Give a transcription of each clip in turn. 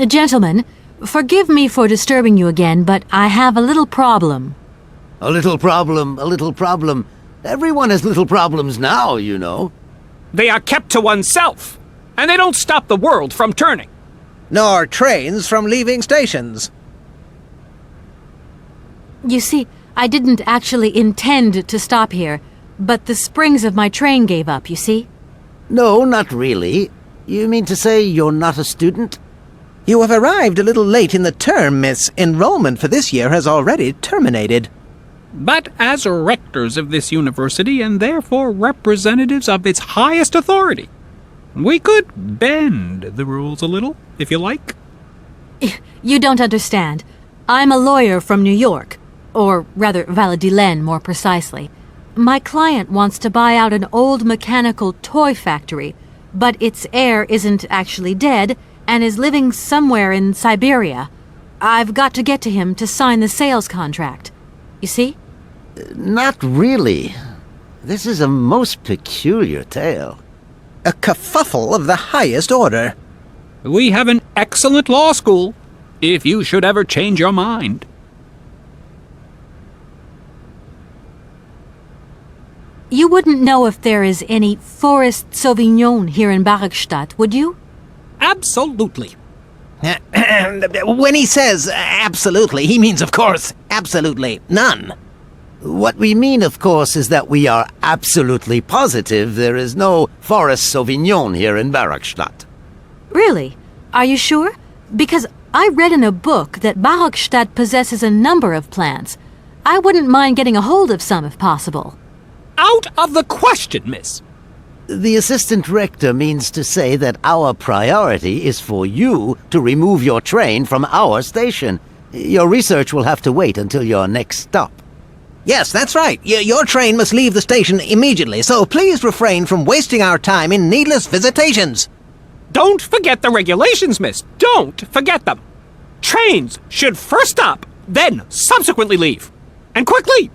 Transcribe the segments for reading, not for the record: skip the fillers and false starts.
Gentlemen, forgive me for disturbing you again, but I have a little problem. A little problem, a little problem. Everyone has little problems now, you know. They are kept to oneself, and they don't stop the world from turning. Nor trains from leaving stations. You see, I didn't actually intend to stop here, but the springs of my train gave up, you see? No, not really. You mean to say you're not a student? You have arrived a little late in the term, miss. Enrollment for this year has already terminated. But as rectors of this university, and therefore representatives of its highest authority, we could bend the rules a little, if you like. You don't understand. I'm a lawyer from New York, or rather Valladolid more precisely. My client wants to buy out an old mechanical toy factory, but its heir isn't actually dead and is living somewhere in Syberia. I've got to get to him to sign the sales contract. You see? Not really. This is a most peculiar tale. A kerfuffle of the highest order. We have an excellent law school, if you should ever change your mind. You wouldn't know if there is any Forest Sauvignon here in Barrackstadt, would you? Absolutely. When he says absolutely, he means, of course, absolutely none. What we mean, of course, is that we are absolutely positive there is no Forest Sauvignon here in Barrackstadt. Really? Are you sure? Because I read in a book that Barrackstadt possesses a number of plants. I wouldn't mind getting a hold of some if possible. Out of the question, miss. The assistant rector means to say that our priority is for you to remove your train from our station. Your research will have to wait until your next stop. Yes, that's right. Your train must leave the station immediately, so please refrain from wasting our time in needless visitations. Don't forget the regulations, miss. Don't forget them. Trains should first stop, then subsequently leave. And quickly!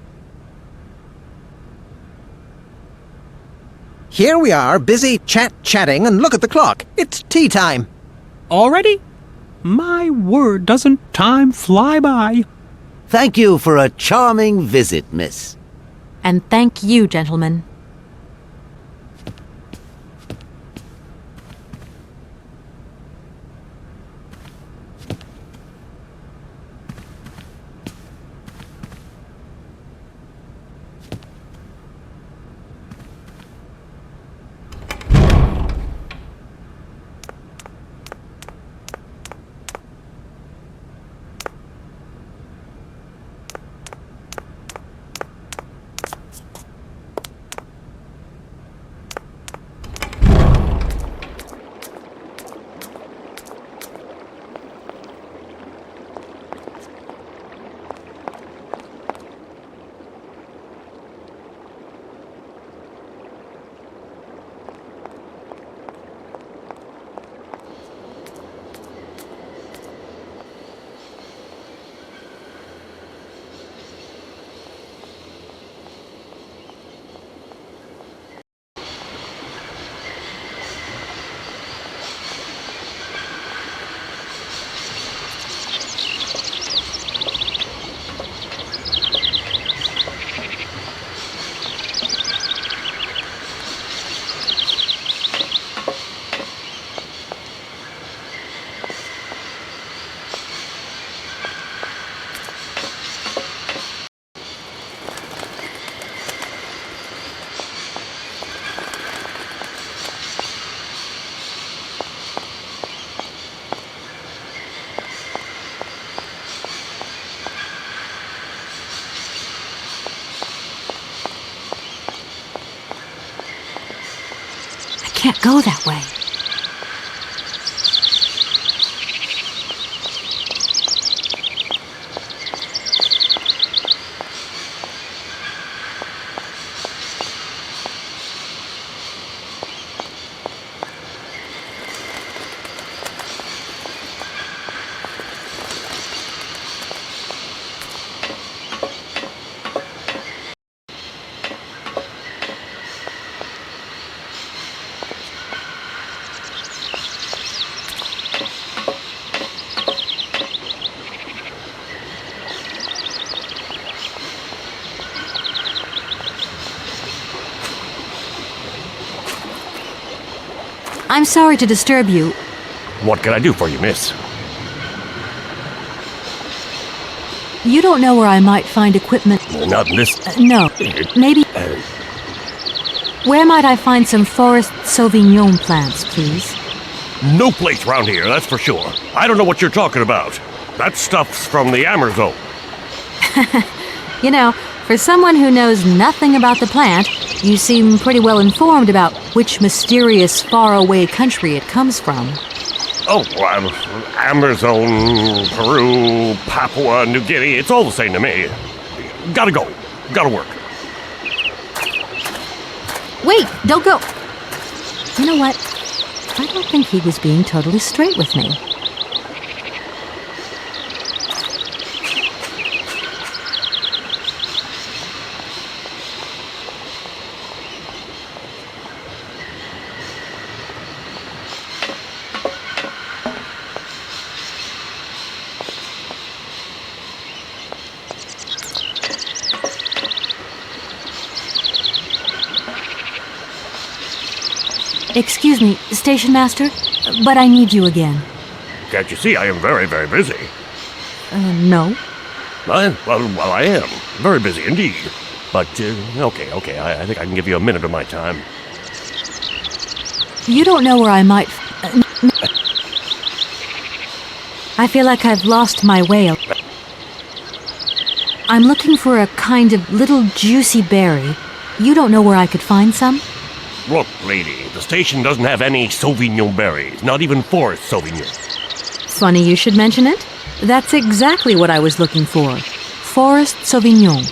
Here we are, busy chatting, and look at the clock. It's tea time. Already? My word, doesn't time fly by? Thank you for a charming visit, miss. And thank you, gentlemen. Can't go that way. I'm sorry to disturb you. What can I do for you, miss? You don't know where I might find equipment? Not in this... No. Maybe... Where might I find some forest Sauvignon plants, please? No place around here, that's for sure. I don't know what you're talking about. That stuff's from the Amazon. You know, for someone who knows nothing about the plant, you seem pretty well informed about which mysterious faraway country it comes from. Oh, Amazon, Peru, Papua New Guinea, it's all the same to me. Gotta go. Gotta work. Wait, don't go. You know what? I don't think he was being totally straight with me. Excuse me, Station Master, but I need you again. Can't you see I am very, very busy? No. Well, I am. Very busy indeed. But, okay, I think I can give you a minute of my time. You don't know where I might... I feel like I've lost my way. I'm looking for a kind of little juicy berry. You don't know where I could find some? Look, lady, the station doesn't have any Sauvignon berries, not even forest Sauvignon. Funny you should mention it. That's exactly what I was looking for. Forest Sauvignon.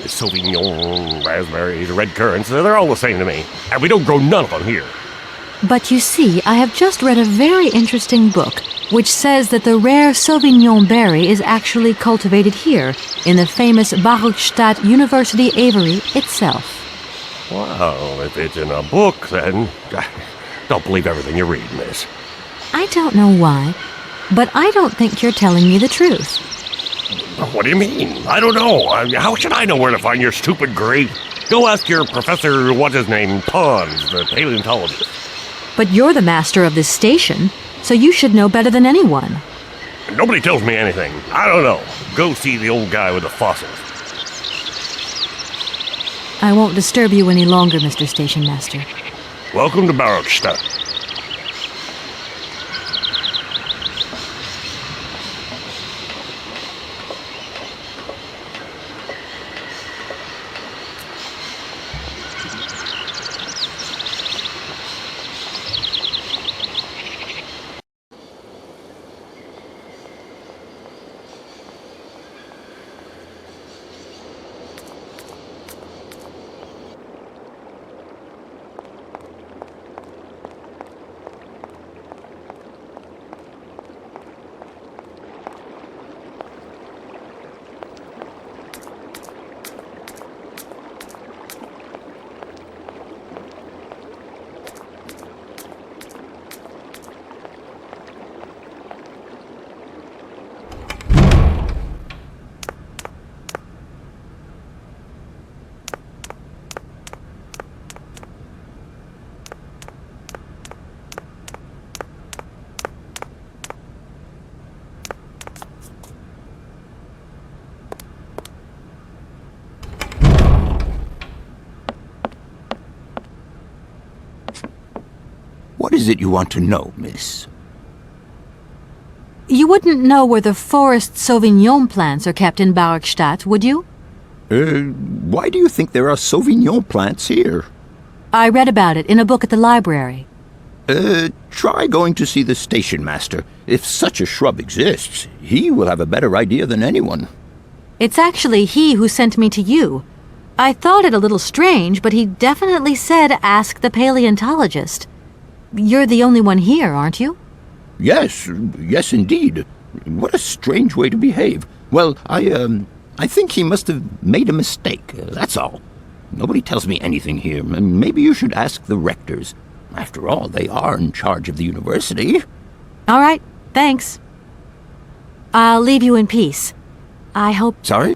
Sauvignon, raspberries, red currants, they're all the same to me. And we don't grow none of them here. But you see, I have just read a very interesting book which says that the rare Sauvignon berry is actually cultivated here, in the famous Barokstadt University aviary itself. Well, if it's in a book, then don't believe everything you read, miss. I don't know why, but I don't think you're telling me the truth. What do you mean? I don't know. How should I know where to find your stupid grape? Go ask your professor, what's his name, Pons, the paleontologist. But you're the master of this station, so you should know better than anyone. Nobody tells me anything. I don't know. Go see the old guy with the fossils. I won't disturb you any longer, Mr. Station Master. Welcome to Barokstadt. What is it you want to know, miss? You wouldn't know where the forest Sauvignon plants are kept in Barokstadt, would you? Why do you think there are Sauvignon plants here? I read about it in a book at the library. Try going to see the station master. If such a shrub exists, he will have a better idea than anyone. It's actually he who sent me to you. I thought it a little strange, but he definitely said ask the paleontologist. You're the only one here, aren't you? Yes indeed. What a strange way to behave. Well, I think he must have made a mistake, that's all. Nobody tells me anything here. Maybe you should ask the rectors. After all, they are in charge of the university. All right, thanks. I'll leave you in peace. I hope... Sorry?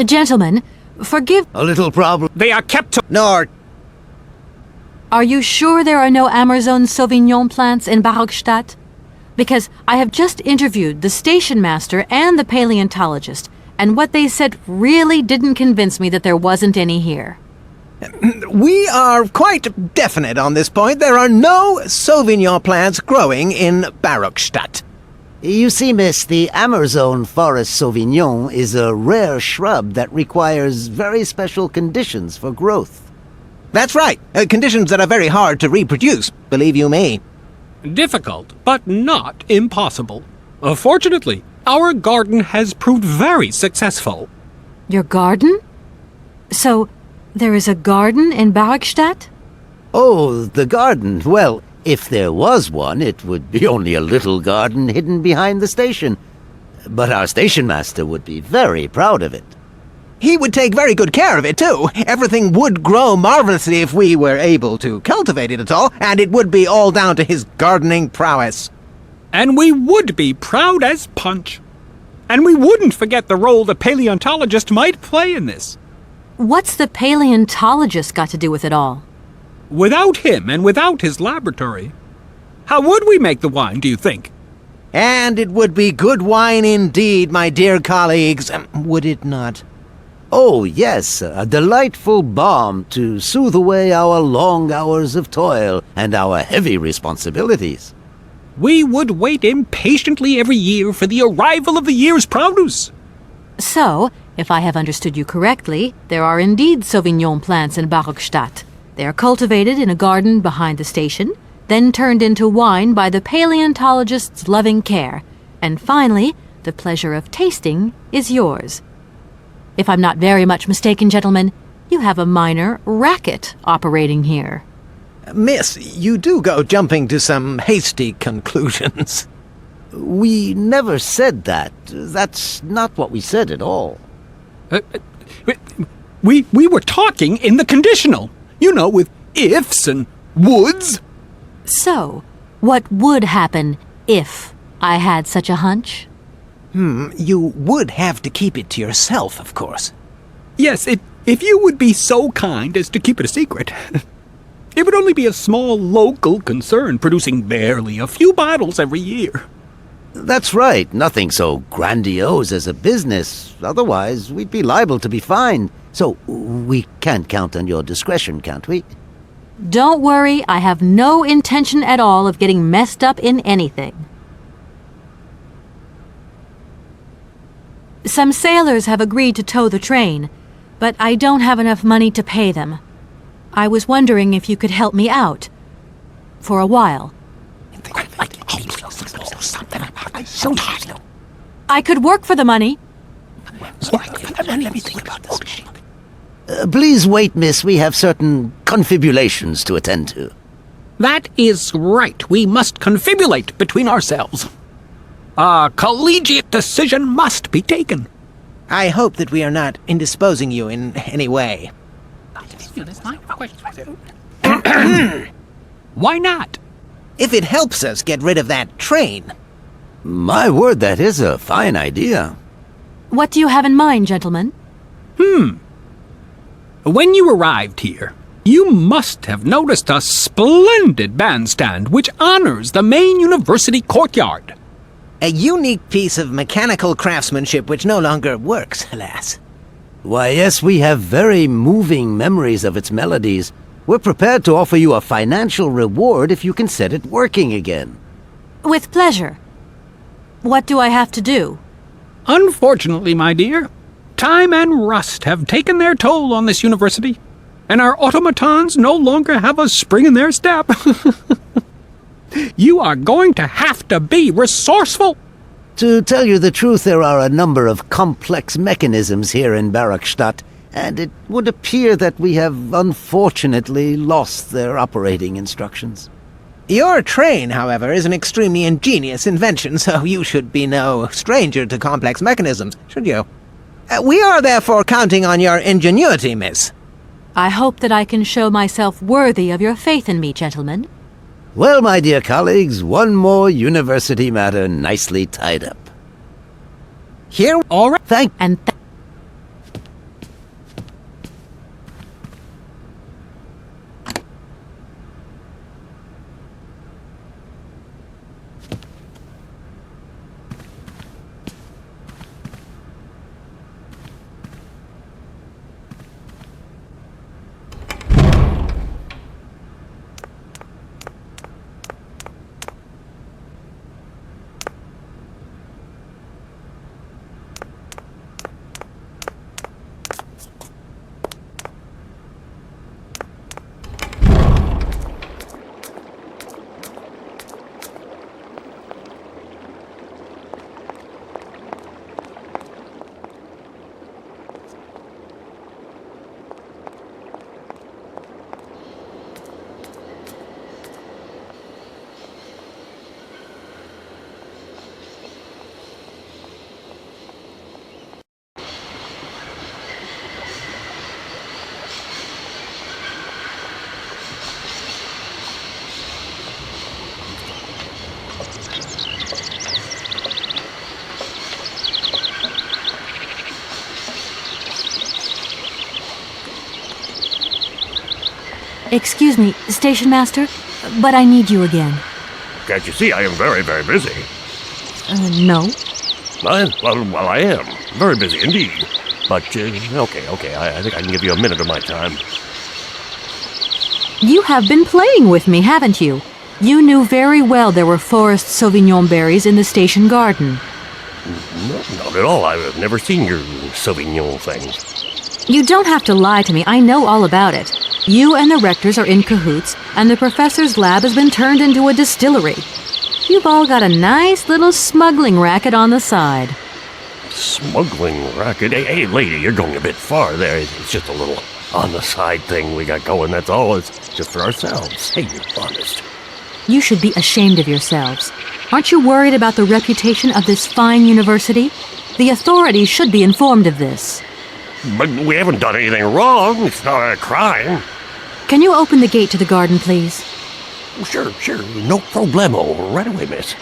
Gentlemen, forgive... A little problem. They are kept to... Nor Are you sure there are no Amazon Sauvignon plants in Barokstadt? Because I have just interviewed the station master and the paleontologist, and what they said really didn't convince me that there wasn't any here. we are quite definite on this point. There are no Sauvignon plants growing in Barokstadt. You see, miss, the Amazon Forest Sauvignon is a rare shrub that requires very special conditions for growth. That's right. Conditions that are very hard to reproduce, believe you me. Difficult, but not impossible. Fortunately, our garden has proved very successful. Your garden? So, there is a garden in Barokstadt? Oh, the garden. Well, if there was one, it would be only a little garden hidden behind the station. But our station master would be very proud of it. He would take very good care of it, too. Everything would grow marvelously if we were able to cultivate it at all, and it would be all down to his gardening prowess. And we would be proud as punch. And we wouldn't forget the role the paleontologist might play in this. What's the paleontologist got to do with it all? Without him and without his laboratory, how would we make the wine, do you think? And it would be good wine indeed, my dear colleagues, would it not? Oh, yes, a delightful balm to soothe away our long hours of toil and our heavy responsibilities. We would wait impatiently every year for the arrival of the year's produce. So, if I have understood you correctly, there are indeed Sauvignon plants in Barokstadt. They are cultivated in a garden behind the station, then turned into wine by the paleontologist's loving care, and finally, the pleasure of tasting is yours. If I'm not very much mistaken, gentlemen, you have a minor racket operating here. Miss, you do go jumping to some hasty conclusions. We never said that. That's not what we said at all. We were talking in the conditional, you know, with ifs and woulds. So, what would happen if I had such a hunch? You would have to keep it to yourself, of course. Yes, if you would be so kind as to keep it a secret. It would only be a small local concern producing barely a few bottles every year. That's right, nothing so grandiose as a business. Otherwise, we'd be liable to be fined. So, we can't count on your discretion, can't we? Don't worry, I have no intention at all of getting messed up in anything. Some sailors have agreed to tow the train, but I don't have enough money to pay them. I was wondering if you could help me out. For a while. I could work for the money. Please wait, miss. We have certain confibulations to attend to. That is right. We must confibulate between ourselves. A collegiate decision must be taken. I hope that we are not indisposing you in any way. Why not? If it helps us get rid of that train. My word, that is a fine idea. What do you have in mind, gentlemen? When you arrived here, you must have noticed a splendid bandstand which honors the main university courtyard. A unique piece of mechanical craftsmanship which no longer works, alas. Why, yes, we have very moving memories of its melodies. We're prepared to offer you a financial reward if you can set it working again. With pleasure. What do I have to do? Unfortunately, my dear, time and rust have taken their toll on this university, and our automatons no longer have a spring in their step. You are going to have to be resourceful. To tell you the truth, there are a number of complex mechanisms here in Barokstadt, and it would appear that we have unfortunately lost their operating instructions. Your train, however, is an extremely ingenious invention, so you should be no stranger to complex mechanisms, should you? We are therefore counting on your ingenuity, miss. I hope that I can show myself worthy of your faith in me, gentlemen. Well, my dear colleagues, one more university matter nicely tied up. Here, All right. Thank... And Excuse me, Station Master, but I need you again. Can't you see I am very, very busy? No. Well, I am. Very busy indeed. But, okay, I think I can give you a minute of my time. You have been playing with me, haven't you? You knew very well there were forest Sauvignon berries in the station garden. No, not at all. I've never seen your Sauvignon things. You don't have to lie to me. I know all about it. You and the rectors are in cahoots, and the professor's lab has been turned into a distillery. You've all got a nice little smuggling racket on the side. Smuggling racket? Hey, lady, you're going a bit far there. It's just a little on-the-side thing we got going, that's all. It's just for ourselves. Hey, you're honest. You should be ashamed of yourselves. Aren't you worried about the reputation of this fine university? The authorities should be informed of this. But we haven't done anything wrong. It's not a crime. Can you open the gate to the garden, please? Sure. No problemo. Right away, miss.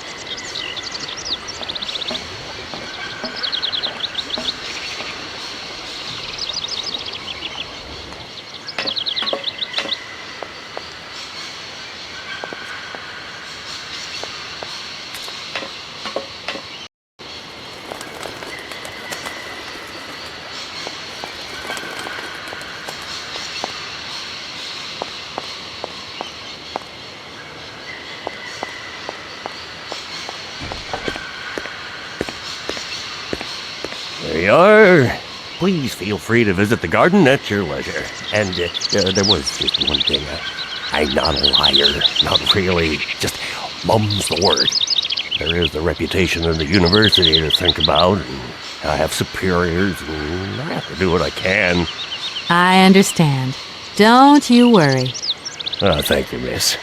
There you are. Please feel free to visit the garden at your leisure. And there was just one thing. I'm not a liar. Not really. Just mum's the word. There is the reputation of the university to think about, and I have superiors, and I have to do what I can. I understand. Don't you worry. Oh, thank you, miss.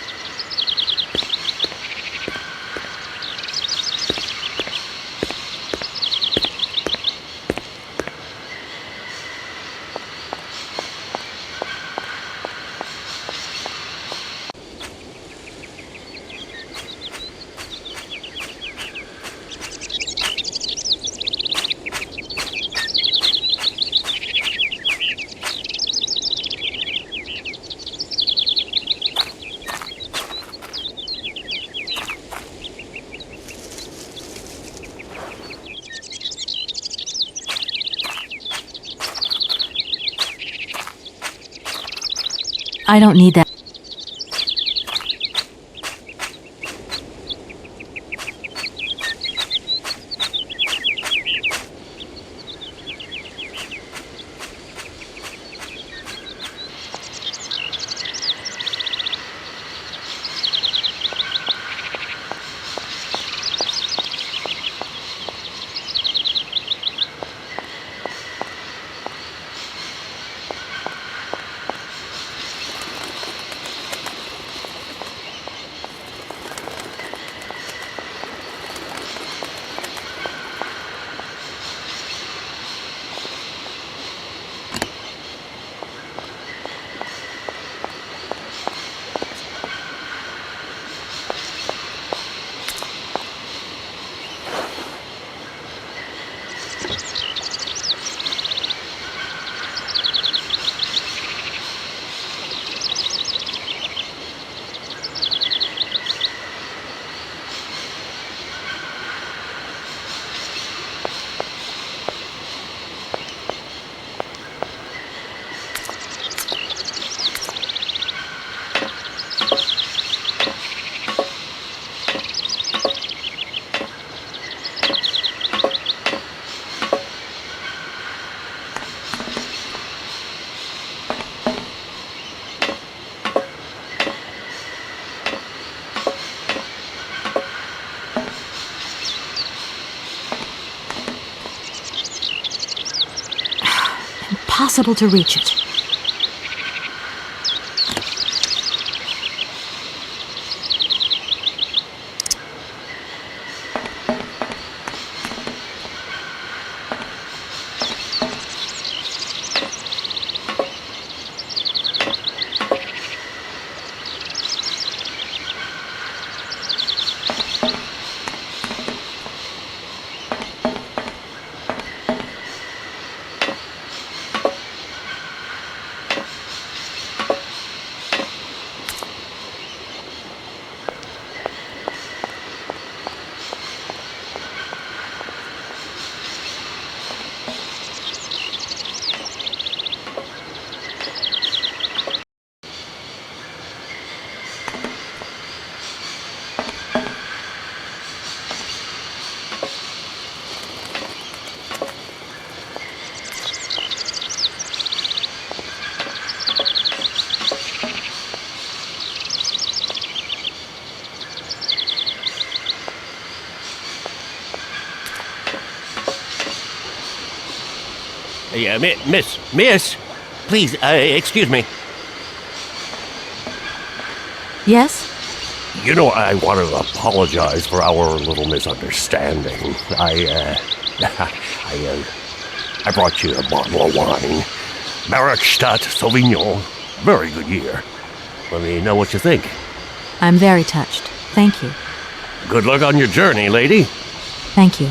I don't need that. Impossible to reach it. Yeah, miss, please, excuse me. Yes? You know, I want to apologize for our little misunderstanding. I brought you a bottle of wine. Markstadt Sauvignon. Very good year. Let me know what you think. I'm very touched. Thank you. Good luck on your journey, lady. Thank you.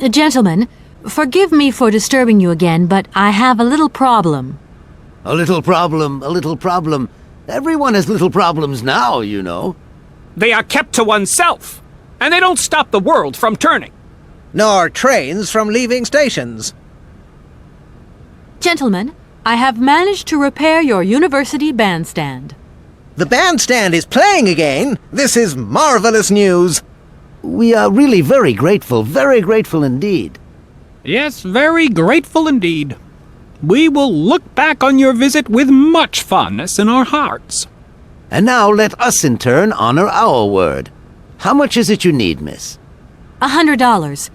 Gentlemen, forgive me for disturbing you again, but I have a little problem. A little problem, a little problem. Everyone has little problems now, you know. They are kept to oneself, and they don't stop the world from turning. Nor trains from leaving stations. Gentlemen, I have managed to repair your university bandstand. The bandstand is playing again. This is marvelous news. We are really very grateful indeed. Yes, very grateful indeed. We will look back on your visit with much fondness in our hearts. And now let us in turn honor our word. How much is it you need, miss? $100,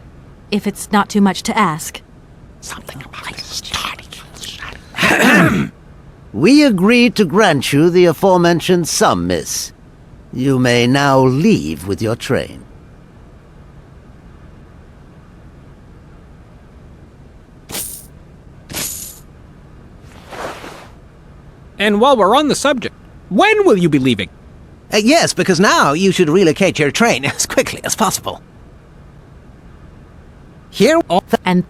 if it's not too much to ask. We agree to grant you the aforementioned sum, miss. You may now leave with your train. And while we're on the subject, when will you be leaving? Yes, because now you should relocate your train as quickly as possible. Here And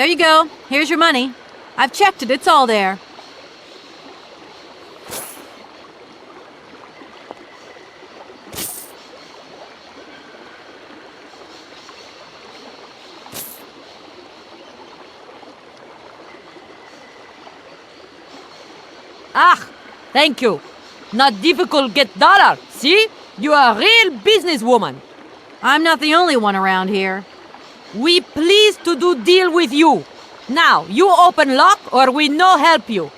There you go. Here's your money. I've checked it. It's all there. Ah, thank you. Not difficult get dollar, see? You are a real businesswoman. I'm not the only one around here. We pleased to do deal with you. Now, you open lock or we no help you.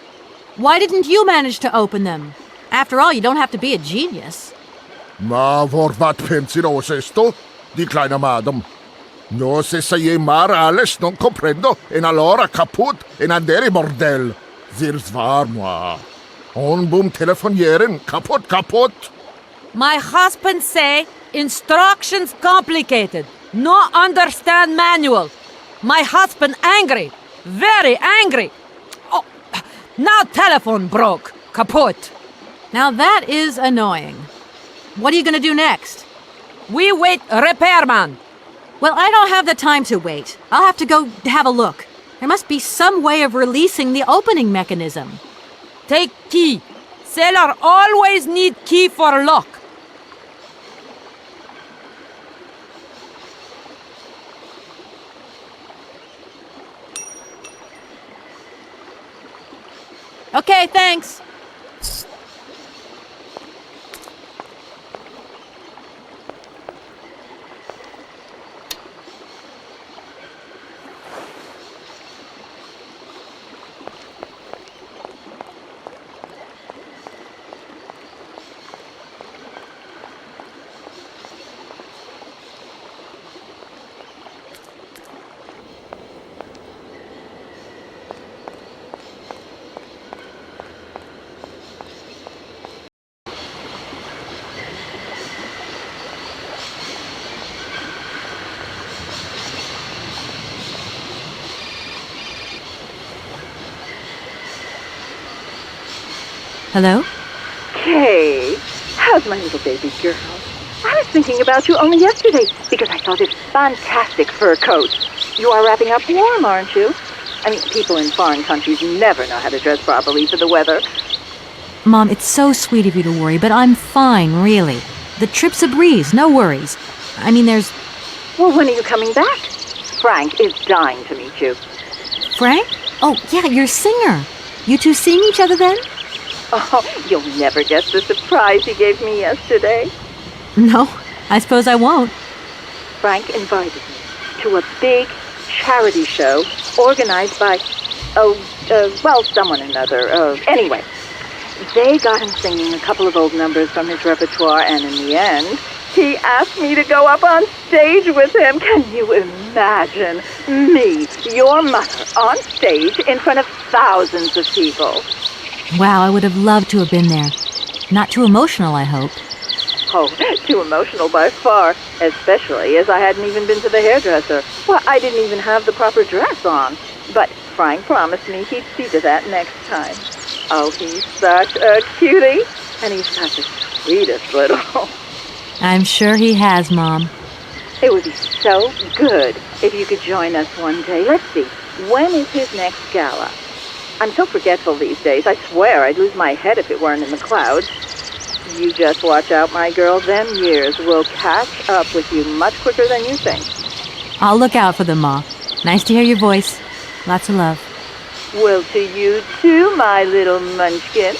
Why didn't you manage to open them? After all, you don't have to be a genius. Ma vorvat pensiero esto? Declina madam. No se sei mar alles non comprendo, en allora caput en andere bordel. Zirs var moi. On boom telefonieren, kaput. My husband say instructions complicated. No understand manual. My husband angry. Very angry. Oh, now telephone broke. Kaput. Now that is annoying. What are you gonna do next? We wait repairman. Well, I don't have the time to wait. I'll have to go have a look. There must be some way of releasing the opening mechanism. Take key. Sailor always need key for lock. Okay, thanks. Hello? Kay, how's my little baby girl? I was thinking about you only yesterday because I saw this fantastic fur coat. You are wrapping up warm, aren't you? I mean, people in foreign countries never know how to dress properly for the weather. Mom, it's so sweet of you to worry, but I'm fine, really. The trip's a breeze, no worries. I mean, there's... Well, when are you coming back? Frank is dying to meet you. Frank? Oh, yeah, your singer. You two seeing each other then? Oh, you'll never guess the surprise he gave me yesterday. No, I suppose I won't. Frank invited me to a big charity show organized by, someone or another. Anyway, they got him singing a couple of old numbers from his repertoire, and in the end, he asked me to go up on stage with him. Can you imagine me, your mother, on stage in front of thousands of people? Wow, I would have loved to have been there. Not too emotional, I hope. Oh, too emotional by far, especially as I hadn't even been to the hairdresser. Well, I didn't even have the proper dress on. But Frank promised me he'd see to that next time. Oh, he's such a cutie, and he's got the sweetest little... I'm sure he has, Mom. It would be so good if you could join us one day. Let's see, when is his next gala? I'm so forgetful these days. I swear I'd lose my head if it weren't in the clouds. You just watch out, my girl. Them years will catch up with you much quicker than you think. I'll look out for them, Ma. Nice to hear your voice. Lots of love. Well, to you too, my little munchkin.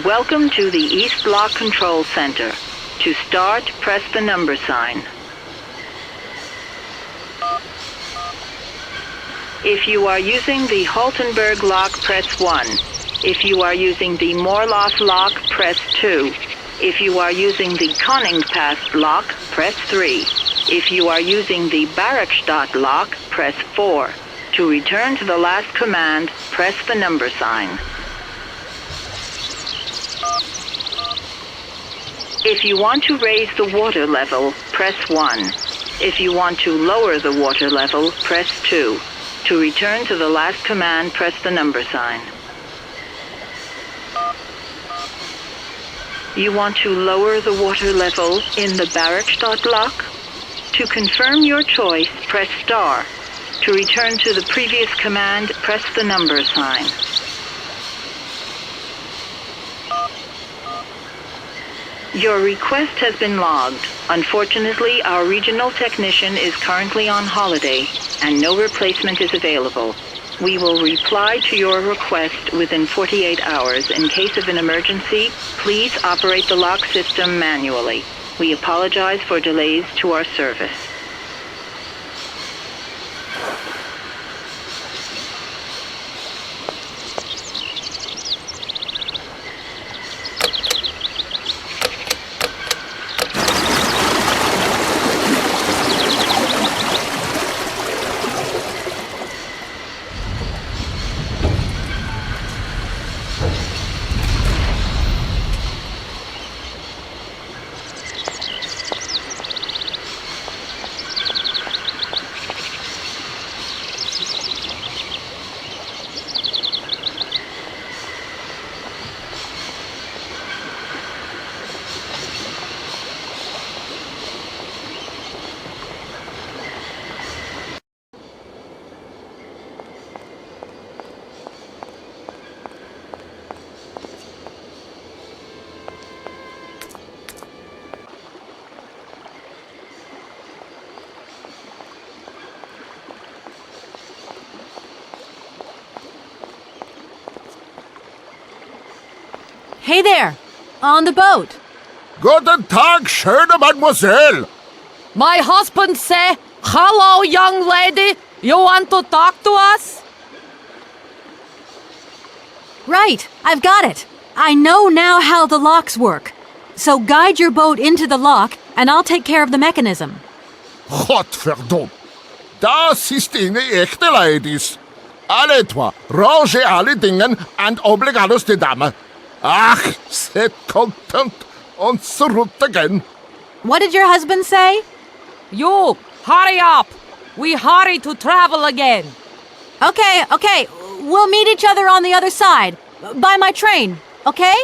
Welcome to the East Block Control Center. To start, press the number sign. If you are using the Haltenberg lock, press 1. If you are using the Morloff lock, press 2. If you are using the Koningpass lock, press 3. If you are using the Barakstadt lock, press 4. To return to the last command, press the number sign. If you want to raise the water level, press 1. If you want to lower the water level, press 2. To return to the last command, press the number sign. You want to lower the water level in the Barakstadt lock? To confirm your choice, press star. To return to the previous command, press the number sign. Your request has been logged. Unfortunately, our regional technician is currently on holiday, and no replacement is available. We will reply to your request within 48 hours. In case of an emergency, please operate the lock system manually. We apologize for delays to our service. Hey there! On the boat! Guten Tag, schöne Mademoiselle! My husband say, "Hello, young lady. You want to talk to us?" Right, I've got it. I know now how the locks work. So guide your boat into the lock, and I'll take care of the mechanism. Godverdomme! Das ist eine echte Ladies. Alle etwa, range alle Dingen and obligados de dame. Ach, set content on route again. What did your husband say? You, hurry up. We hurry to travel again. Okay. We'll meet each other on the other side. By my train, okay?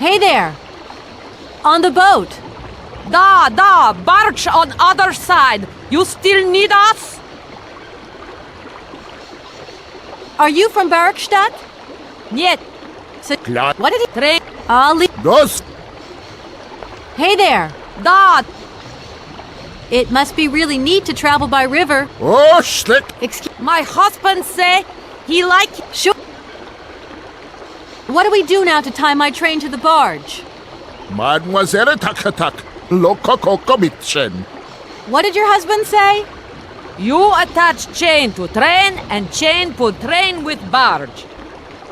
Hey there! On the boat! Da, barge on other side. You still need us? Are you from Bergstadt? Niet. Klar. What did he... Train. I'll leave... Dos! Hey there! Da. It must be really neat to travel by river. Oh, slick! Excuse... My husband say he like... Sure. What do we do now to tie my train to the barge? Mademoiselle Takatak, Loco Coco Mitchen. What did your husband say? You attach chain to train and chain put train with barge.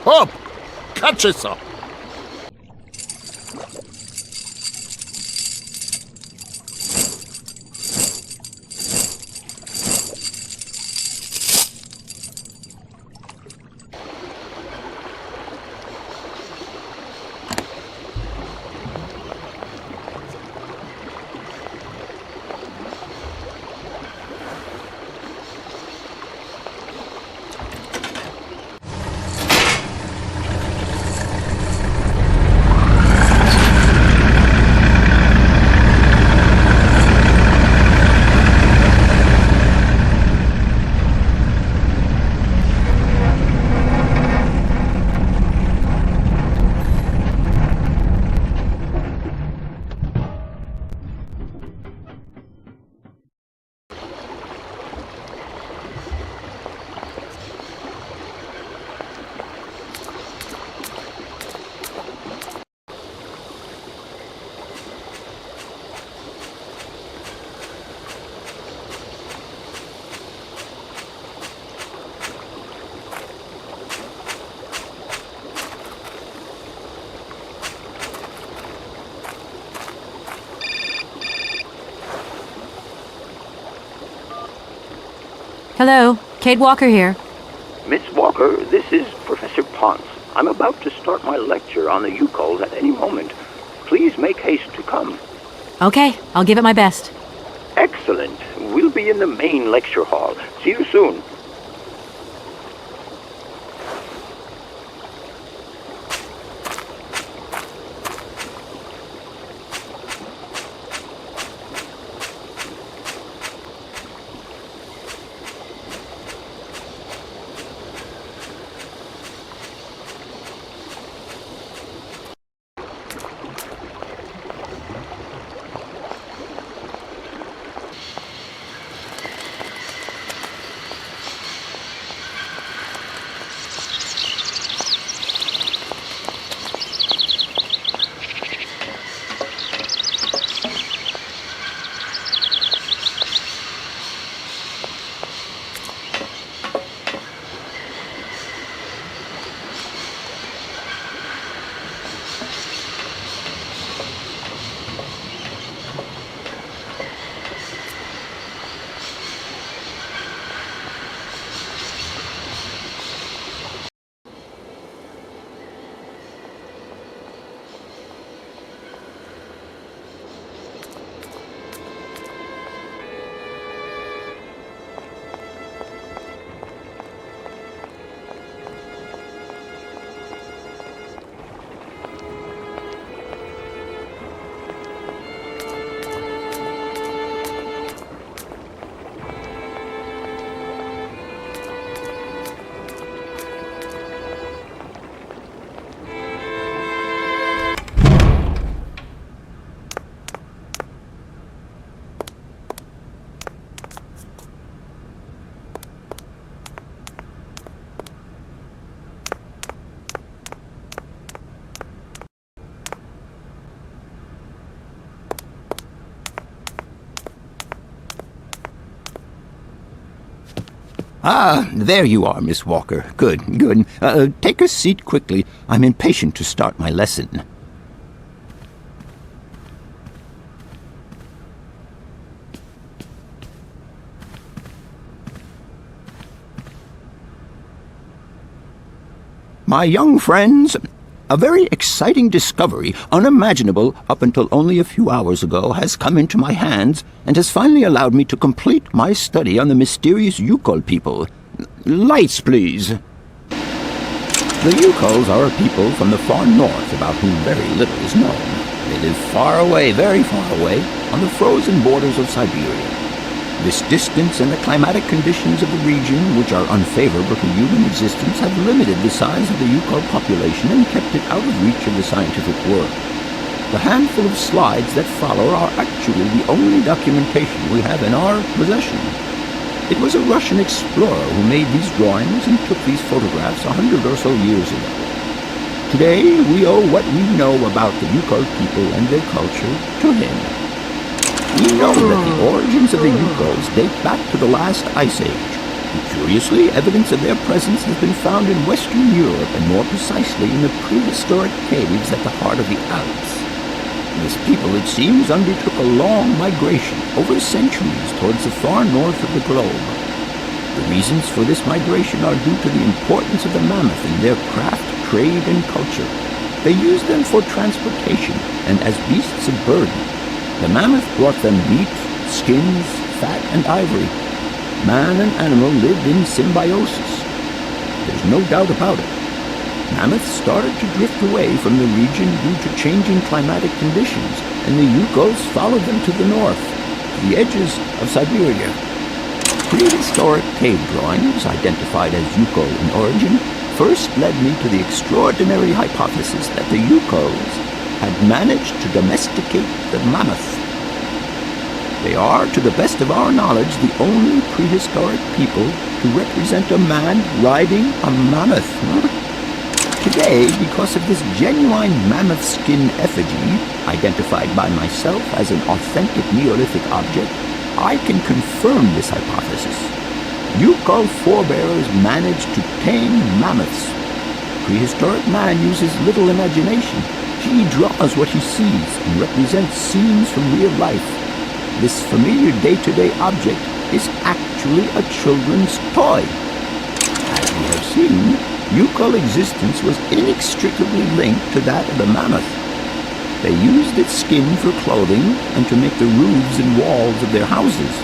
Hop! Catch it up! Hello, Kate Walker here. Miss Walker, this is Professor Ponce. I'm about to start my lecture on the Yukols at any moment. Please make haste to come. Okay, I'll give it my best. Excellent. We'll be in the main lecture hall. See you soon. Ah, there you are, Miss Walker. Good, good. Take a seat quickly. I'm impatient to start my lesson. My young friends, a very exciting discovery, unimaginable up until only a few hours ago, has come into my hands and has finally allowed me to complete my study on the mysterious Yukol people. Lights, please. The Yukols are a people from the far north about whom very little is known. They live far away, very far away, on the frozen borders of Syberia. This distance and the climatic conditions of the region, which are unfavorable to human existence, have limited the size of the Yukol population and kept it out of reach of the scientific world. The handful of slides that follow are actually the only documentation we have in our possession. It was a Russian explorer who made these drawings and took these photographs 100 or so years ago. Today, we owe what we know about the Yukol people and their culture to him. We know that the origins of the Yukols date back to the last ice age. And curiously, evidence of their presence has been found in Western Europe, and more precisely in the prehistoric caves at the heart of the Alps. This people, it seems, undertook a long migration over centuries towards the far north of the globe. The reasons for this migration are due to the importance of the mammoth in their craft, trade, and culture. They used them for transportation and as beasts of burden. The mammoth brought them meat, skins, fat, and ivory. Man and animal lived in symbiosis. There's no doubt about it. Mammoths started to drift away from the region due to changing climatic conditions, and the Yukols followed them to the north, to the edges of Syberia. Prehistoric cave drawings, identified as Yukol in origin, first led me to the extraordinary hypothesis that the Yukols had managed to domesticate the mammoth. They are, to the best of our knowledge, the only prehistoric people to represent a man riding a mammoth. Today, because of this genuine mammoth skin effigy, identified by myself as an authentic Neolithic object, I can confirm this hypothesis. Yukol forebears managed to tame mammoths. Prehistoric man uses little imagination. He draws what he sees and represents scenes from real life. This familiar day-to-day object is actually a children's toy. As we have seen, Yukol existence was inextricably linked to that of the mammoth. They used its skin for clothing and to make the roofs and walls of their houses.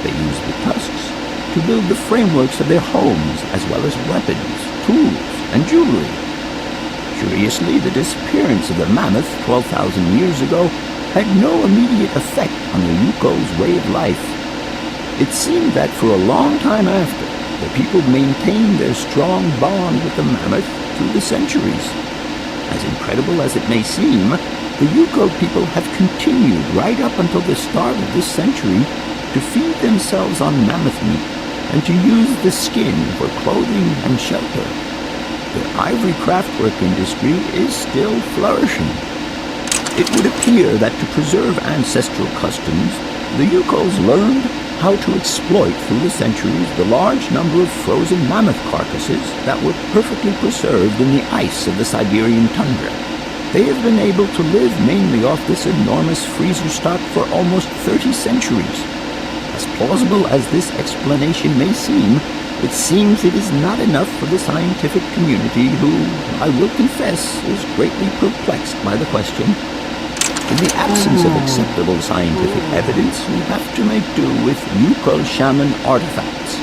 They used the tusks to build the frameworks of their homes, as well as weapons, tools, and jewelry. Curiously, the disappearance of the mammoth 12,000 years ago had no immediate effect on the Yukol's way of life. It seemed that for a long time after, the people maintained their strong bond with the mammoth through the centuries. As incredible as it may seem, the Yukol people have continued right up until the start of this century to feed themselves on mammoth meat and to use the skin for clothing and shelter. Their ivory craftwork industry is still flourishing. It would appear that to preserve ancestral customs, the Yukols learned how to exploit through the centuries the large number of frozen mammoth carcasses that were perfectly preserved in the ice of the Siberian tundra. They have been able to live mainly off this enormous freezer stock for almost 30 centuries. As plausible as this explanation may seem, it seems it is not enough for the scientific community who, I will confess, is greatly perplexed by the question. In the absence of acceptable scientific evidence, we have to make do with Yukol shaman artifacts.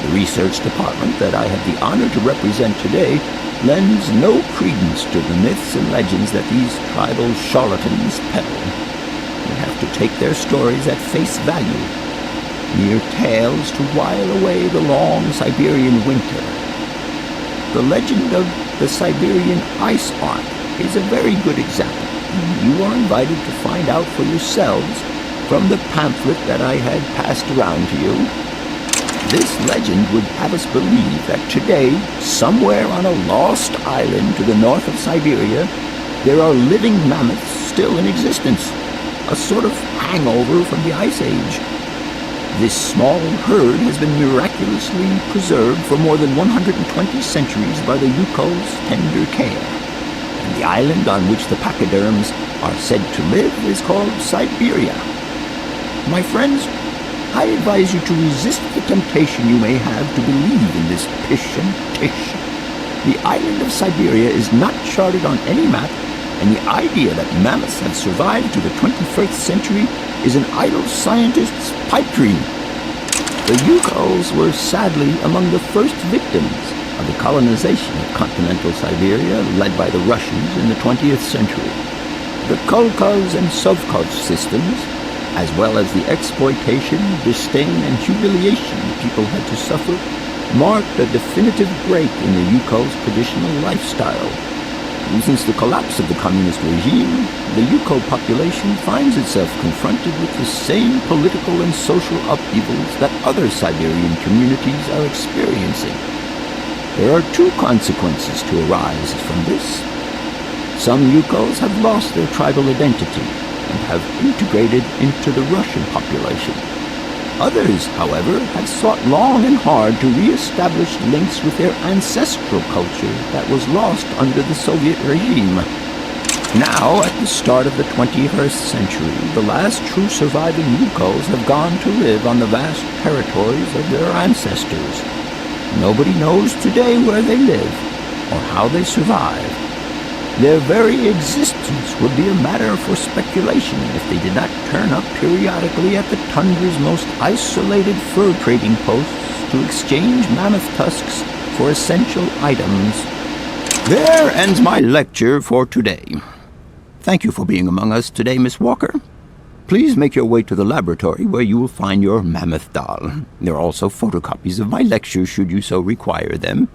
The research department that I have the honor to represent today lends no credence to the myths and legends that these tribal charlatans peddle. We have to take their stories at face value, mere tales to while away the long Siberian winter. The legend of the Siberian ice ark is a very good example. You are invited to find out for yourselves from the pamphlet that I had passed around to you. This legend would have us believe that today, somewhere on a lost island to the north of Syberia, there are living mammoths still in existence, a sort of hangover from the Ice Age. This small herd has been miraculously preserved for more than 120 centuries by the Yukol's tender care. And the island on which the pachyderms are said to live is called Syberia. My friends, I advise you to resist the temptation you may have to believe in this pish and tish. The island of Syberia is not charted on any map, and the idea that mammoths have survived to the 21st century is an idle scientist's pipe dream. The Yukols were sadly among the first victims of the colonization of continental Syberia led by the Russians in the 20th century. The Kolkhoz and Sovkhoz systems, as well as the exploitation, disdain, and humiliation the people had to suffer, marked a definitive break in the Yukol's traditional lifestyle. Since the collapse of the communist regime, the Yukol population finds itself confronted with the same political and social upheavals that other Siberian communities are experiencing. There are two consequences to arise from this. Some Yukols have lost their tribal identity and have integrated into the Russian population. Others, however, have sought long and hard to re-establish links with their ancestral culture that was lost under the Soviet regime. Now, at the start of the 21st century, the last true surviving Yukols have gone to live on the vast territories of their ancestors. Nobody knows today where they live or how they survive. Their very existence would be a matter for speculation if they did not turn up periodically at the tundra's most isolated fur trading posts to exchange mammoth tusks for essential items. There ends my lecture for today. Thank you for being among us today, Miss Walker. Please make your way to the laboratory where you will find your mammoth doll. There are also photocopies of my lectures should you so require them.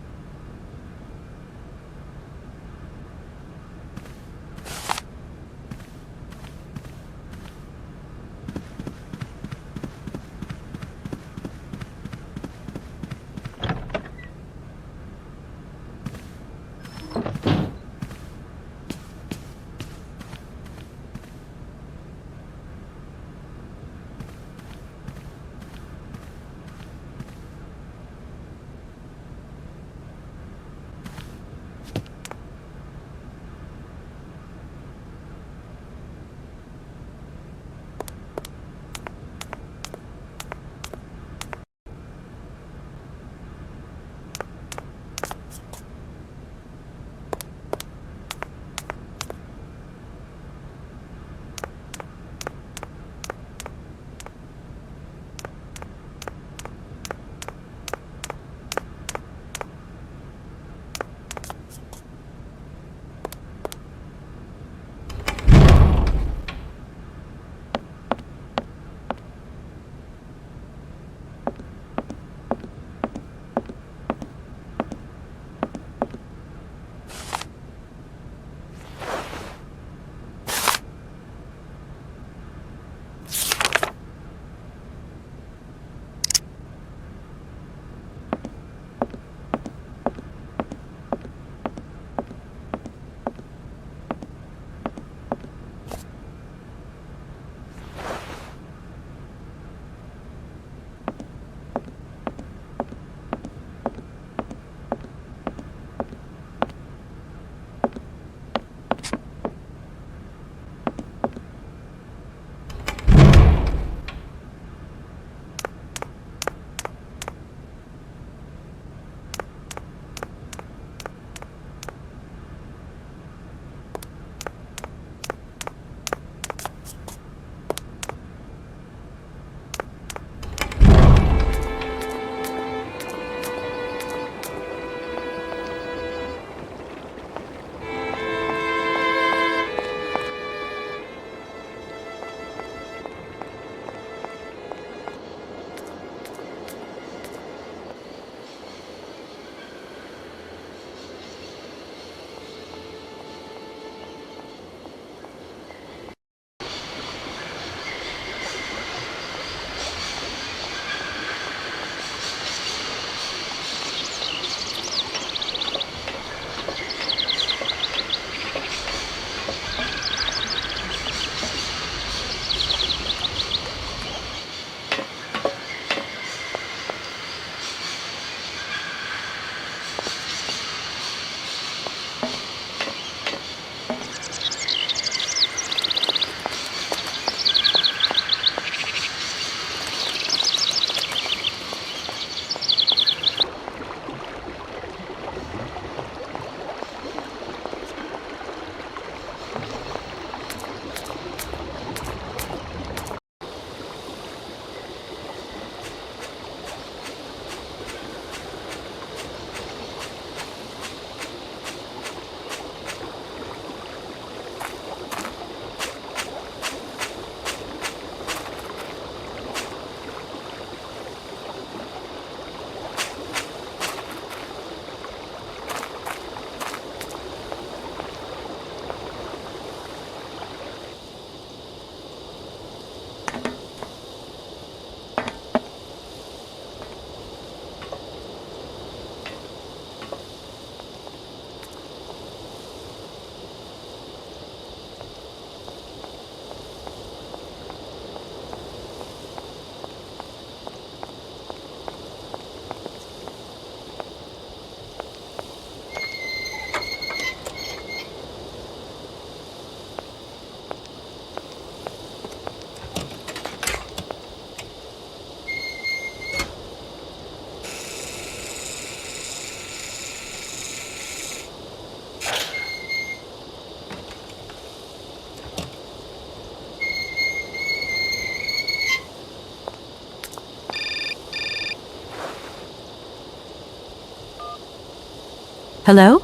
Hello?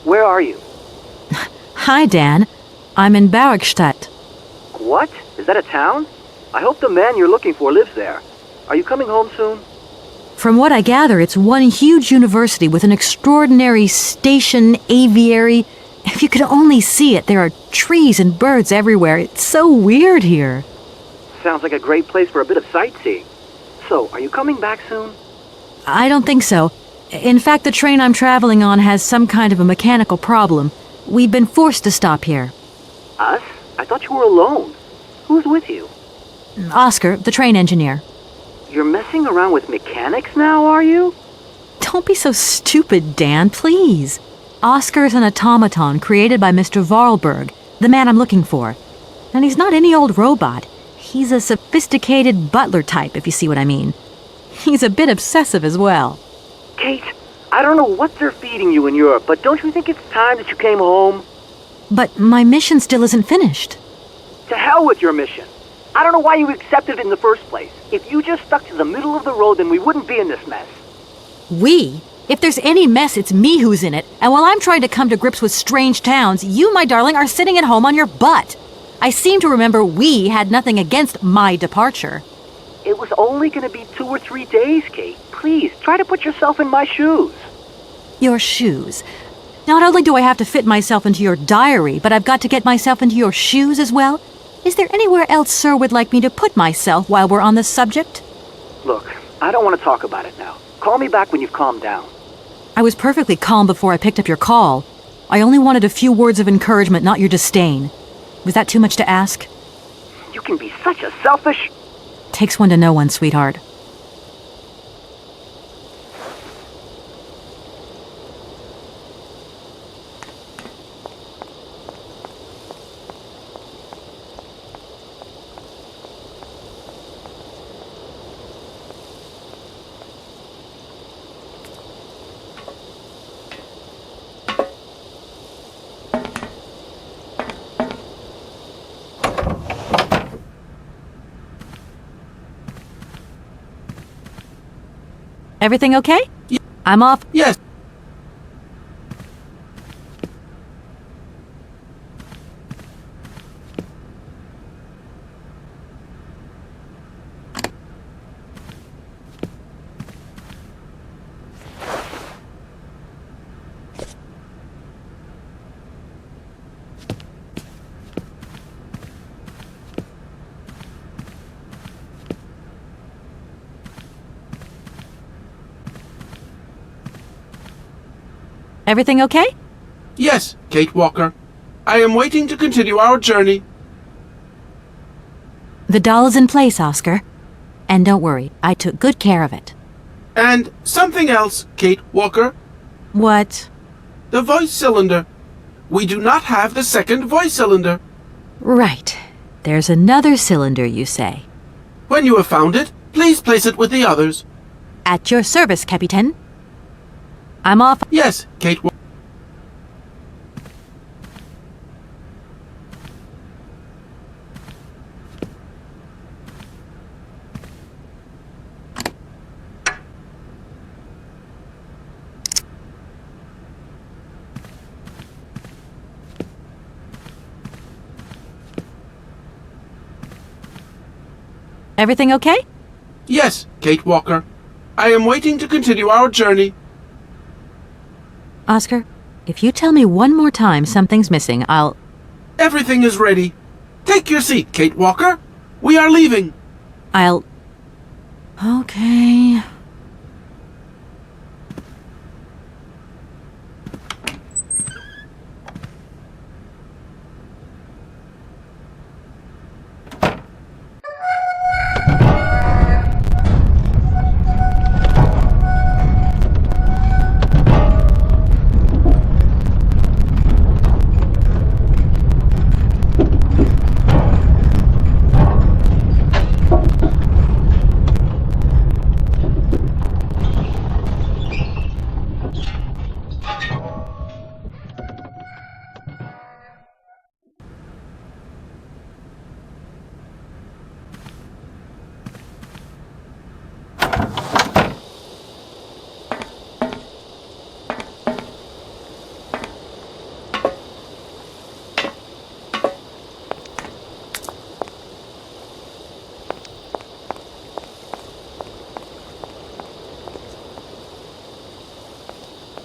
Where are you? Hi, Dan. I'm in Barrickstadt. What? Is that a town? I hope the man you're looking for lives there. Are you coming home soon? From what I gather, it's one huge university with an extraordinary station, aviary. If you could only see it, there are trees and birds everywhere. It's so weird here. Sounds like a great place for a bit of sightseeing. So, are you coming back soon? I don't think so. In fact, the train I'm traveling on has some kind of a mechanical problem. We've been forced to stop here. Us? I thought you were alone. Who's with you? Oscar, the train engineer. You're messing around with mechanics now, are you? Don't be so stupid, Dan, please. Oscar is an automaton created by Mr. Varlberg, the man I'm looking for. And he's not any old robot. He's a sophisticated butler type, if you see what I mean. He's a bit obsessive as well. Kate, I don't know what they're feeding you in Europe, but don't you think it's time that you came home? But my mission still isn't finished. To hell with your mission. I don't know why you accepted it in the first place. If you just stuck to the middle of the road, then we wouldn't be in this mess. We? If there's any mess, it's me who's in it. And while I'm trying to come to grips with strange towns, you, my darling, are sitting at home on your butt. I seem to remember we had nothing against my departure. It was only going to be 2 or 3 days, Kate. Please, try to put yourself in my shoes. Your shoes. Not only do I have to fit myself into your diary, but I've got to get myself into your shoes as well? Is there anywhere else Sir would like me to put myself while we're on this subject? Look, I don't want to talk about it now. Call me back when you've calmed down. I was perfectly calm before I picked up your call. I only wanted a few words of encouragement, not your disdain. Was that too much to ask? You can be such a selfish... Takes one to know one, sweetheart. Everything okay? I'm off. Yes. Everything okay? Yes, Kate Walker. I am waiting to continue our journey. The doll is in place, Oscar. And don't worry, I took good care of it. And something else, Kate Walker. What? The voice cylinder. We do not have the second voice cylinder. Right. There's another cylinder, you say. When you have found it, please place it with the others. At your service, Captain. I'm off. Yes, Kate Walker. Everything okay? Yes, Kate Walker. I am waiting to continue our journey. Oscar, if you tell me one more time something's missing, I'll... Everything is ready. Take your seat, Kate Walker. We are leaving. I'll... Okay...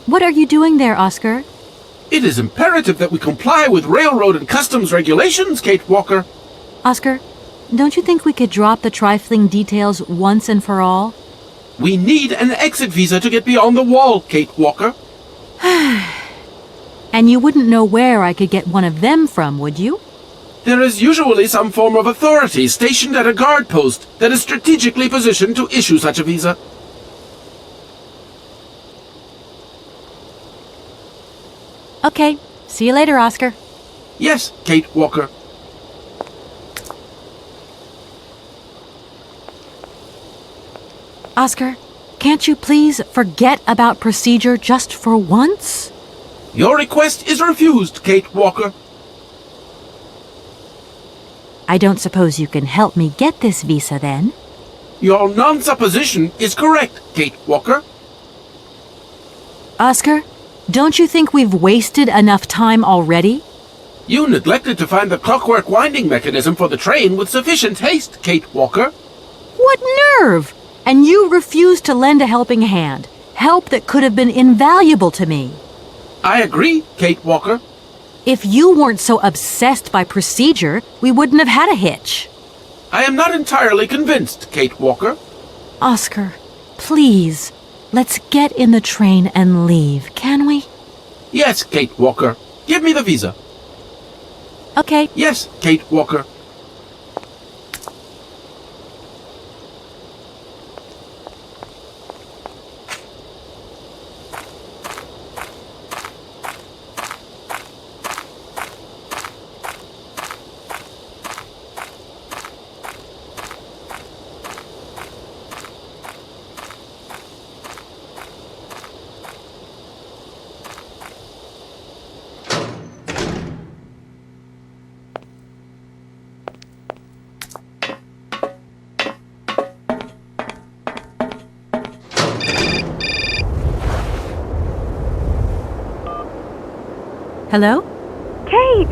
What are you doing there, Oscar? It is imperative that we comply with railroad and customs regulations, Kate Walker. Oscar, don't you think we could drop the trifling details once and for all? We need an exit visa to get beyond the wall, Kate Walker. And you wouldn't know where I could get one of them from, would you? There is usually some form of authority stationed at a guard post that is strategically positioned to issue such a visa. Okay, see you later, Oscar. Yes, Kate Walker. Oscar, can't you please forget about procedure just for once? Your request is refused, Kate Walker. I don't suppose you can help me get this visa, then? Your non-supposition is correct, Kate Walker. Oscar, don't you think we've wasted enough time already? You neglected to find the clockwork winding mechanism for the train with sufficient haste, Kate Walker. What nerve! And you refused to lend a helping hand. Help that could have been invaluable to me. I agree, Kate Walker. If you weren't so obsessed by procedure, we wouldn't have had a hitch. I am not entirely convinced, Kate Walker. Oscar, please, let's get in the train and leave, can we? Yes, Kate Walker. Give me the visa. Okay. Yes, Kate Walker. Hello? Kate!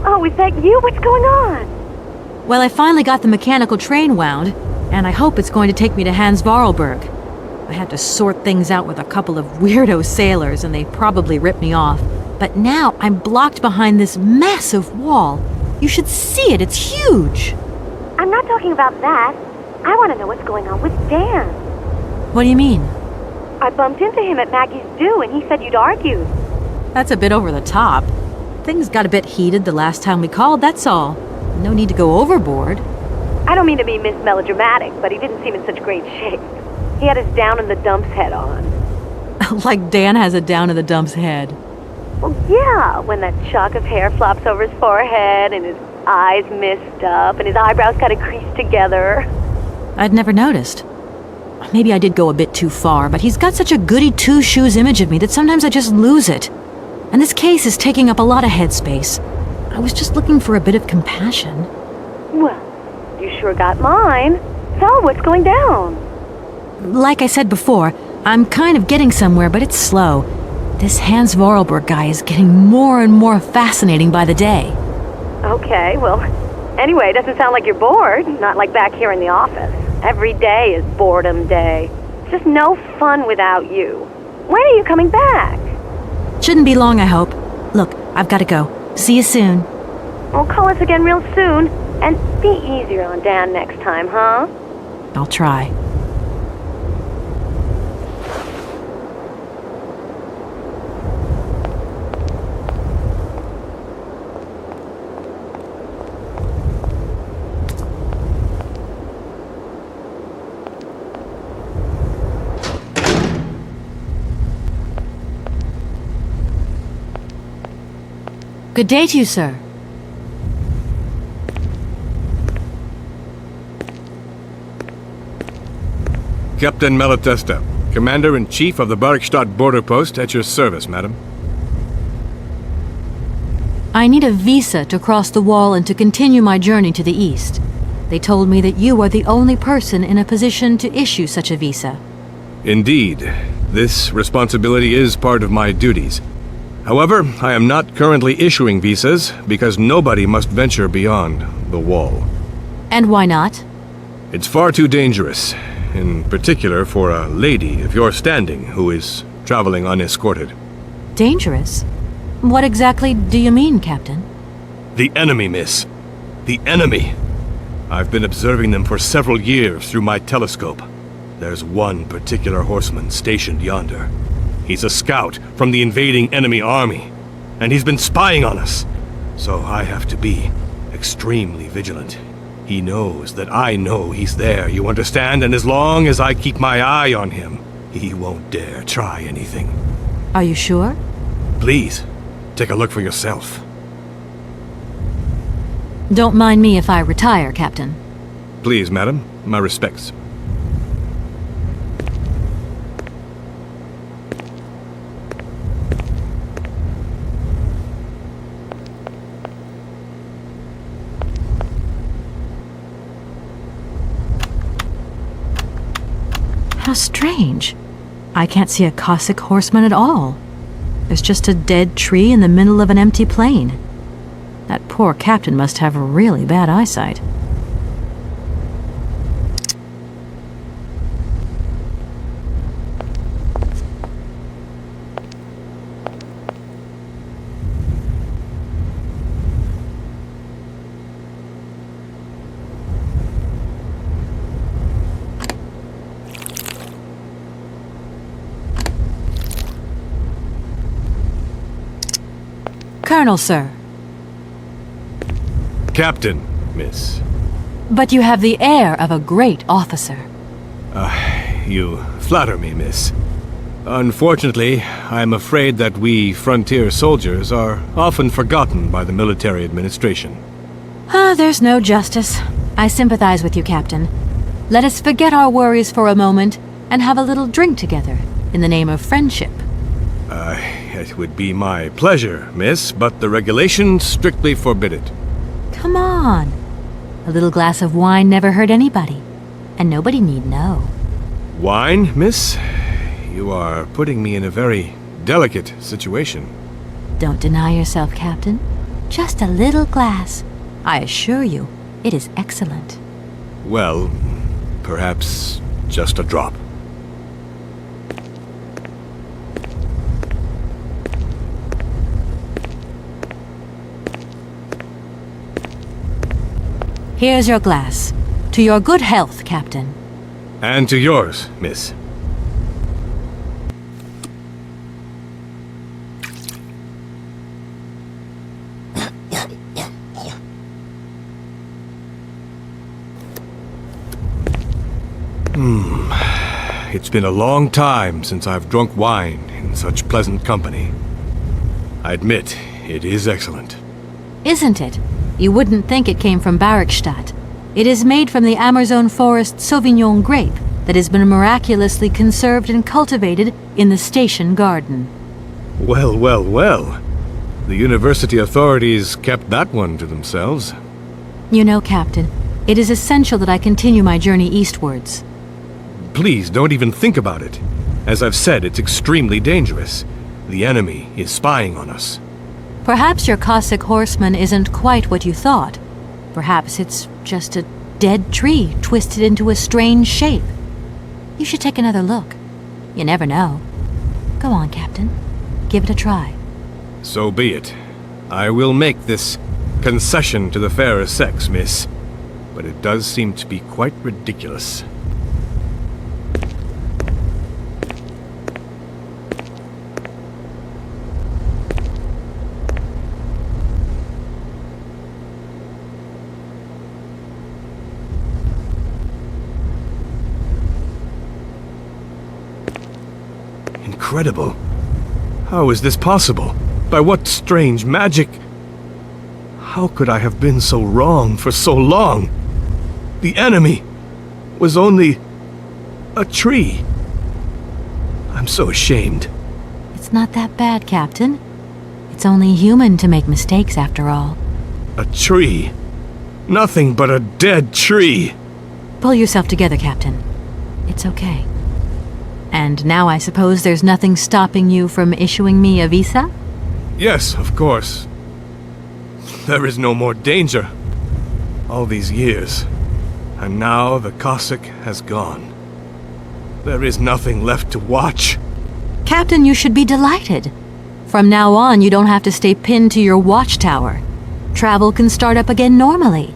Oh, is that you? What's going on? Well, I finally got the mechanical train wound, and I hope it's going to take me to Hans Vorarlberg. I had to sort things out with a couple of weirdo sailors, and they probably ripped me off. But now I'm blocked behind this massive wall. You should see it, it's huge! I'm not talking about that. I want to know what's going on with Dan. What do you mean? I bumped into him at Maggie's do, and he said you'd argued. That's a bit over the top. Things got a bit heated the last time we called, that's all. No need to go overboard. I don't mean to be Miss Melodramatic, but he didn't seem in such great shape. He had his down-in-the-dumps head on. Like Dan has a down-in-the-dumps head. Well, yeah, when that shock of hair flops over his forehead, and his eyes mist up, and his eyebrows kind of creased together. I'd never noticed. Maybe I did go a bit too far, but he's got such a goody two-shoes image of me that sometimes I just lose it. And this case is taking up a lot of headspace. I was just looking for a bit of compassion. Well, you sure got mine. So, what's going down? Like I said before, I'm kind of getting somewhere, but it's slow. This Hans Vorarlberg guy is getting more and more fascinating by the day. Okay, well, anyway, it doesn't sound like you're bored. Not like back here in the office. Every day is boredom day. It's just no fun without you. When are you coming back? Shouldn't be long, I hope. Look, I've got to go. See you soon. Well, call us again real soon. And be easier on Dan next time, huh? I'll try. Good day to you, sir. Captain Malatesta, Commander-in-Chief of the Barkstadt border post, at your service, madam. I need a visa to cross the wall and to continue my journey to the east. They told me that you are the only person in a position to issue such a visa. Indeed. This responsibility is part of my duties. However, I am not currently issuing visas because nobody must venture beyond the wall. And why not? It's far too dangerous, in particular for a lady of your standing who is traveling unescorted. Dangerous? What exactly do you mean, Captain? The enemy, miss. The enemy. I've been observing them for several years through my telescope. There's one particular horseman stationed yonder. He's a scout from the invading enemy army, and he's been spying on us. So I have to be extremely vigilant. He knows that I know he's there, you understand? And as long as I keep my eye on him, he won't dare try anything. Are you sure? Please, take a look for yourself. Don't mind me if I retire, Captain. Please, madam. My respects. How strange. I can't see a Cossack horseman at all. There's just a dead tree in the middle of an empty plain. That poor captain must have really bad eyesight. Colonel, sir. Captain, miss. But you have the air of a great officer. You flatter me, miss. Unfortunately, I'm afraid that we frontier soldiers are often forgotten by the military administration. There's no justice. I sympathize with you, Captain. Let us forget our worries for a moment and have a little drink together in the name of friendship. It would be my pleasure, miss, but the regulations strictly forbid it. Come on. A little glass of wine never hurt anybody, and nobody need know. Wine, miss? You are putting me in a very delicate situation. Don't deny yourself, Captain. Just a little glass. I assure you, it is excellent. Well, perhaps just a drop. Here's your glass. To your good health, Captain. And to yours, miss. It's been a long time since I've drunk wine in such pleasant company. I admit, it is excellent. Isn't it? You wouldn't think it came from Barrickstadt. It is made from the Amazon forest Sauvignon grape that has been miraculously conserved and cultivated in the station garden. Well, well, well. The university authorities kept that one to themselves. You know, Captain, it is essential that I continue my journey eastwards. Please, don't even think about it. As I've said, it's extremely dangerous. The enemy is spying on us. Perhaps your Cossack horseman isn't quite what you thought. Perhaps it's just a dead tree twisted into a strange shape. You should take another look. You never know. Go on, Captain. Give it a try. So be it. I will make this concession to the fairer sex, miss. But it does seem to be quite ridiculous. Incredible. How is this possible? By what strange magic? How could I have been so wrong for so long? The enemy was only a tree. I'm so ashamed. It's not that bad, Captain. It's only human to make mistakes, after all. A tree. Nothing but a dead tree. Pull yourself together, Captain. It's okay. And now I suppose there's nothing stopping you from issuing me a visa? Yes, of course. There is no more danger. All these years, and now the Cossack has gone. There is nothing left to watch. Captain, you should be delighted. From now on, you don't have to stay pinned to your watchtower. Travel can start up again normally.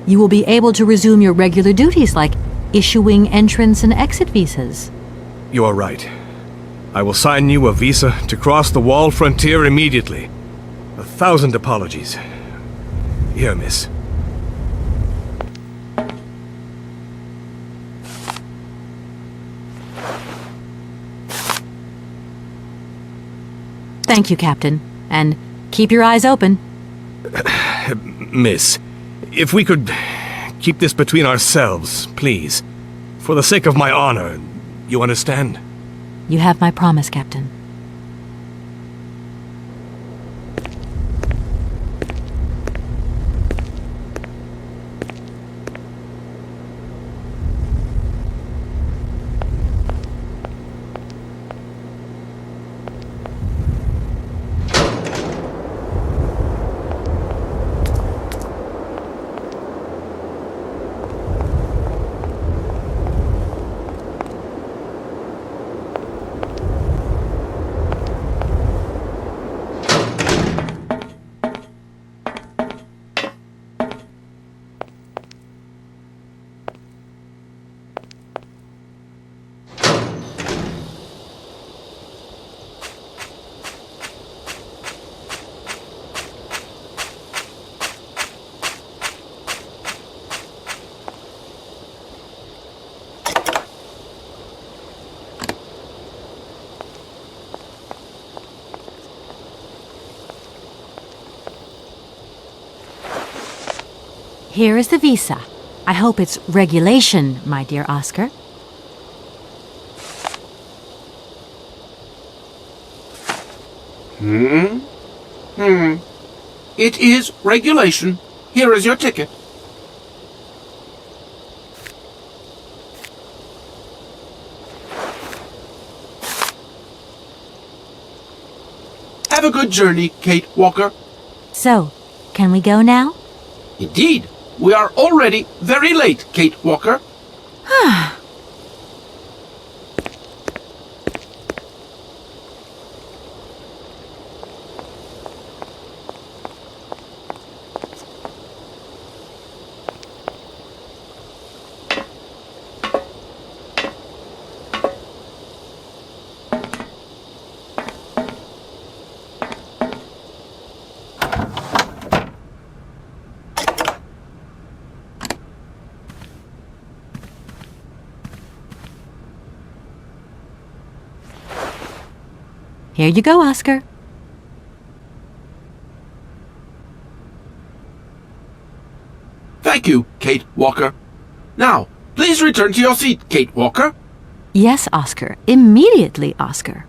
You will be able to resume your regular duties like issuing entrance and exit visas. You are right. I will sign you a visa to cross the wall frontier immediately. 1,000 apologies. Here, miss. Thank you, Captain. And keep your eyes open. Miss, if we could keep this between ourselves, please. For the sake of my honor, you understand? You have my promise, Captain. Here is the visa. I hope it's regulation, my dear Oscar. It is regulation. Here is your ticket. Have a good journey, Kate Walker. So, can we go now? Indeed. We are already very late, Kate Walker. Here you go, Oscar. Thank you, Kate Walker. Now, please return to your seat, Kate Walker. Yes, Oscar. Immediately, Oscar.